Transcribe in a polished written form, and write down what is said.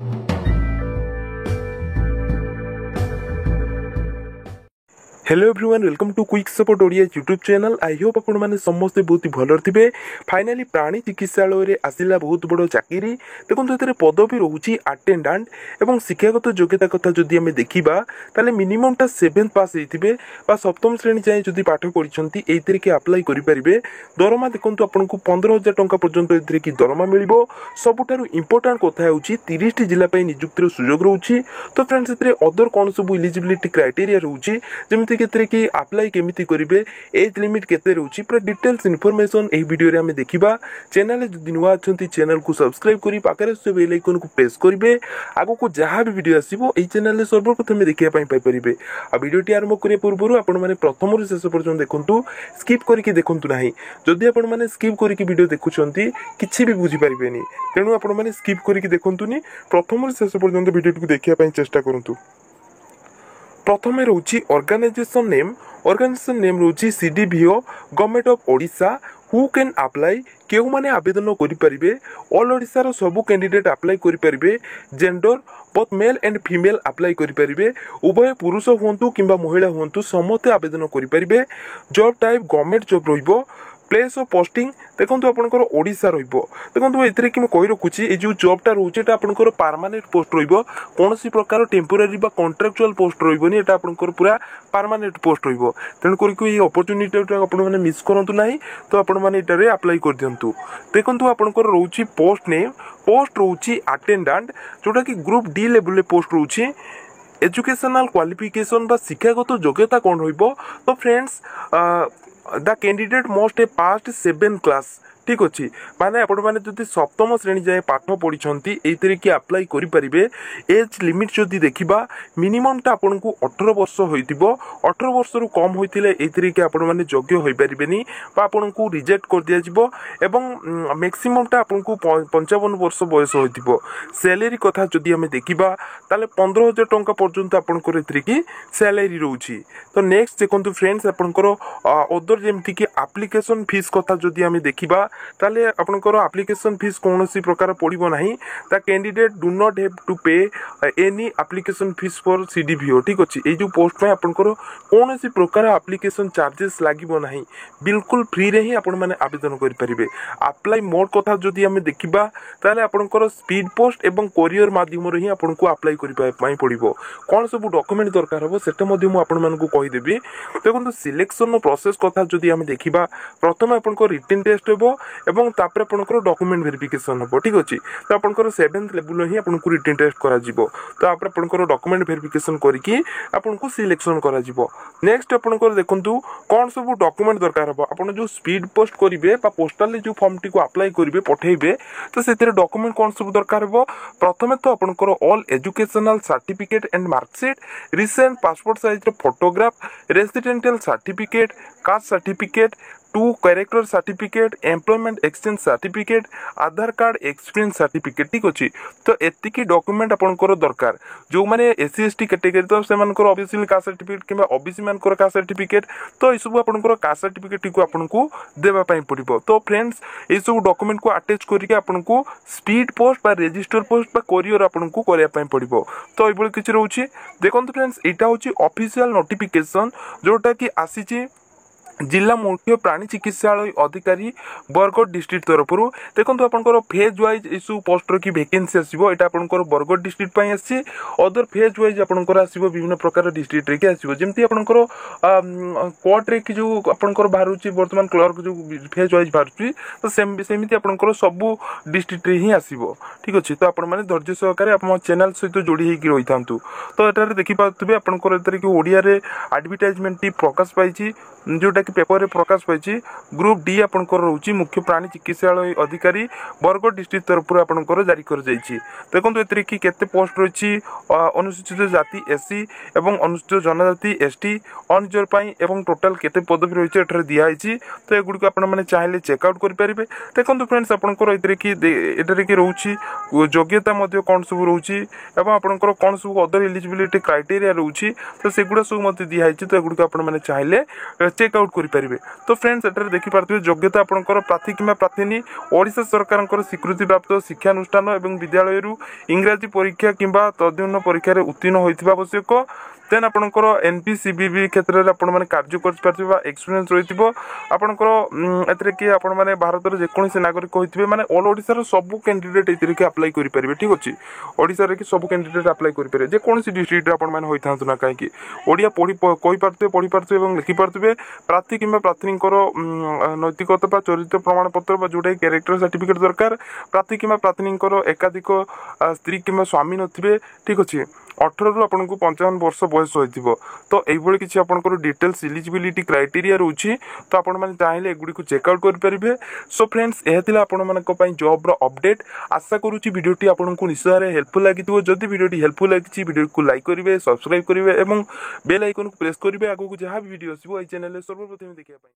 Hello everyone, welcome to quick support Odia YouTube channel. I hope आपण मैंने समस्ते बहुत भल थे। फाइनाली प्राणी चिकित्सालय आसला बहुत बड़ चाकरी। देखो ये पदवी रोचे अटेंडेंट और शिक्षागत योग्यता कथा जदि आम देखा ताले मिनिममटा 7th पास होते सप्तम श्रेणी जाए जदि पाठ पढ़ी ये कि आप्लाय करेंगे। दरमा देखो आपको 15,000 टंका पर्यंत ये दरमा मिल। सबुठार इंपोर्टाट कथा हो 30 जिला निजुक्तिर सुजोग रोचे। तो फ्रेंड्स अदर कौन सब इलिजिबिलिटी क्राइटेरिया रोचे जमी कि अप्लाई केमिति करेंगे, एज लिमिट केते रोची, पूरा डिटेल्स इनफॉरमेशन ए वीडियो रे हमें देखिबा। चैनल जदि नुआ अछंती चैनल को सब्सक्राइब करी पाखरे से बेल आइकन को प्रेस करिवे। आगो को जहां भी वीडियो आसीबो ए चैनल रे सर्वप्रथम देखिया पाई परिबे। आ वीडियोटी आरंभ करिया पूर्व आपण माने प्रथम रु शेष पर्यंत देखंतु, स्किप करके देखंतु नाही। जदि आपण माने स्किप करके वीडियो देखुचंती किछि भी बुझी परिबेनी, तेनु आपण माने स्किप करके देखंतुनी, प्रथम रु शेष पर्यंत वीडियोटी को देखिया पाई चेष्टा करंतु। प्रथम रोची ऑर्गेनाइजेशन नेम रोची CDVO government of Odisha. Who can apply, केउ माने आवेदन करि परिबे। ऑल ओडिशा रो सब कैंडिडेट अप्लाई करि परिबे। Gender both male and female apply करि परिबे। उभय पुरुष होंतु किंबा महिला होंतु समस्त आवेदन करि परिबे। जॉब टाइप गवर्नमेंट जॉब रहिबो। प्लेस ऑफ पोस्टिंग देखो आपंकर ओडिशा रहिबो। देखो एथिरे कि कहि रखुची ए जो जॉबटा रोचे एटा आपंकर परमानेंट पोस्ट रहिबो। कोनोसी प्रकार टेम्पोरारी बा कॉन्ट्रैक्चुअल पोस्ट रहिबोनी, एटा आपंकर पूरा परमानेंट पोस्ट रहिबो। तेन करिक ए अपॉर्चुनिटी आपण माने मिस करंतु नाही। तो आपण माने एटारे अप्लाई कर दियंतु। देखंतु आपंकर रोची पोस्ट नेम, पोस्ट रोची अटेंडेंट जोटा कि ग्रुप डी लेवल ले पोस्ट रोची। एजुकेशनल क्वालिफिकेशन बा शिक्षागत योग्यता कौन रहिबो। तो friends the candidate must A past 7th class. ठीक अच्छे माने आपण मैंने जब सप्तम श्रेणी जाए पाठ पढ़ी ये कि अप्लाई करेंगे। एज लिमिट जदि देखा मिनिममटा आपन को 18 वर्ष हो, 18 वर्ष रु कम होते ये कि आपण मैंने योग्य हो पारे आपन को रिजेक्ट कर दिज्व। एवं मैक्सिममटा आपन को 55 वर्ष बयस हो। सैलरी कथा जदि आम देखा 15,000 टंका पर्यंत आपंकर कि सैलरी रोची। तो नेक्स्ट देखो फ्रेंड्स आपंकर अदर जमती कि एप्लिकेशन फीस कथा जदि आम देखा ताले आपनकर एप्लिकेशन फीस कौनसी प्रकार पड़िबो नाही। The candidate do not have to pay any application fees for CDVO. ठीक अच्छे ये जो पोस्ट में आपनकर कौनसी प्रकार एप्लिकेशन चार्जेस लागिबो नाही, बिल्कुल फ्री रे ही आपण माने आवेदन करि परिबे। अप्लाई मोड कथा जदि आमे देखिबा ताले आपनकर स्पीड पोस्ट एवं कोरियर माध्यम रे ही आपन को अप्लाई करि पाई पड़िबो। कोन सब डॉक्यूमेंट दरकार हो सेटा मध्ये मु आपण मानकु कहि देबी। देखो सिलेक्शन प्रोसेस कथा जदि आमे देखिबा प्रथम आपनकर रिटन टेस्ट हेबो एवं तापर आपनकर डॉक्यूमेंट वेरिफिकेशन हो। ठीक अछि तो आपनकर 7th लेवल ही आपनको रिटन टेस्ट करा जिवो। तो आपन आपनकर डॉक्यूमेंट वेरिफिकेशन करिकि आपनको सिलेक्शन करा जिवो। नेक्स्ट आपनकर देखंतु कोन सब डॉक्यूमेंट दरकार हो। आपन जो स्पीड पोस्ट करिवे बा पोस्टल जो फॉर्म टी को अप्लाई करिवे पठेइबे तो सेतिर डॉक्यूमेंट कोन सब दरकार हो। प्रथमे तो आपनकर all educational certificate and marksheet, recent passport size रो photograph, residential certificate, caste certificate, 2 character certificate, employment exchange certificate, Aadhaar card, experience certificate. ठीक अच्छे तो एतिकी डॉक्यूमेंट आपनकर दरकार। जो माने एससी एसटी कैटेगरी तो से मानकर ओबीसी कास्ट सर्टिफिकेट किबा ओबीसी मानकर कास्ट सर्टिफिकेट, तो ए सब आपनकर कास्ट सर्टिफिकेट को आपनको देबा पई पड़िबो। तो फ्रेंड्स ए सब डॉक्यूमेंट को अटैच करके आपनको स्पीड पोस्ट बा रजिस्टर पोस्ट बा कोरियर आपनको करिया पई पड़िबो। तो ए बळी किछ रहउची। देखंतु फ्रेंड्स एटा होची ऑफिशियल नोटिफिकेशन जोटा कि आसीची जिला मुख्य प्राणी चिकित्सालय अधिकारी बरगढ़ डिस्ट्रिक्ट तरफ। देखो आपंकर फेज वाइज इशू पोस्ट की वैकेंसी आसो। यहाँ आपंकर बरगढ़ डिस्ट्रिक्ट आसी अदर फेज वाइज आपंकर आसो विभिन्न प्रकार डिस्ट्रिक्ट रे आसो। जमती आपंकर कोर्ट रे कि जो आपंकर बाहर वर्तमान क्लर्क जो फेज वाइज बाहर तो सेमती आपंकर सबू डिस्ट्रिक्ट रे ही आसो। ठीक अच्छे तो आप धैर्य सहकारे आप चैनल सहित जोड़ी होकर रही था। तो यहाँ देखिपे आपंकर ओडिया रे एडवर्टाइजमेंट प्रकाश पाई जोटा कि पेपर रे प्रकाश पाई। ग्रुप डी आपंकर रोची मुख्य प्राणी चिकित्सालय अधिकारी बरगढ़ डिस्ट्रिक्ट तरफ आपंकर जारी कर जाइछि। देखो एथिरे कि केते पोस्ट रही अनुसूचित जाति एससी एवं अनुसूचित जनजाति एसटी अनरिजर्व पाई एवं टोटल केते पदवी रही एठारे दिया होइछि। तो एगुडी को आपण माने चाहिले चेक आउट कर परिबे। देखो फ्रेंड्स आपंकर एथिरे कि एठारे कि रोची योग्यता मध्ये कोन सब रोची एवं आपंकर कोन सब अदर एलिजिबिलिटी क्राइटेरिया रोची। तो सेगुडा सब मध्ये दिया होइछि। तो एगुडी को आपण माने चाहिले चेकआउट करेंगे। तो फ्रेंड्स एटर देखिपे योग्यता आपंकर प्रार्थी कि प्रार्थी ओडिशा सरकार स्वीकृति प्राप्त शिक्षानुष्ठान और विद्यालय इंग्राजी परीक्षा कि तदन्य परीक्षा उत्तीर्ण होता आवश्यक। देन आपंकर एनपीसीबी क्षेत्र में आपण मैंने कार्य कर एक्सपीरियंस रही आपंकर कि आपण मैंने भारत जेकोसी नागरिक होते मैंने ऑल ओडिशा सब कैंडिडेट ये अप्लाई करेंगे। ठीक अच्छे ओडिशा कि सब कैंडिडेट अप्लाई करेंगे जेकोसी डिस्ट्रिक्ट आपण होता ना कहीं ओडिया कही पारे पढ़ी पारे और लिखिपारे प्रार्थी कि प्रार्थी नैतिकता चरित्र प्रमाण पत्र जोटा कैरेक्टर सर्टिफिकेट दरकार प्रार्थी कि प्रार्थी एकाधिक स्त्री कि स्वामी नथिबे। ठीक अच्छे 18 रु आपको 55 वर्ष बयस हो तो यही किसी आपंकर डिटेल्स इलिजिबिलिटी क्राइटेरिया रोचे तो आपण मैंने चाहिए एगुड़ी को चेकआउट करेंगे। सो फ्रेंड्स यह आपण मानी जॉब अपडेट आशा करुँची भिडियोटी आपको निश्चय हेल्पफुल लगी जदि भिडियोटी हेल्पफुल लगी भिडियो को लाइक करेंगे सब्सक्राइब करेंगे और बेल आइकन को प्रेस करेंगे आगू जहाँ भी भिडियो आसो चैनल सर्वप्रथम देखा।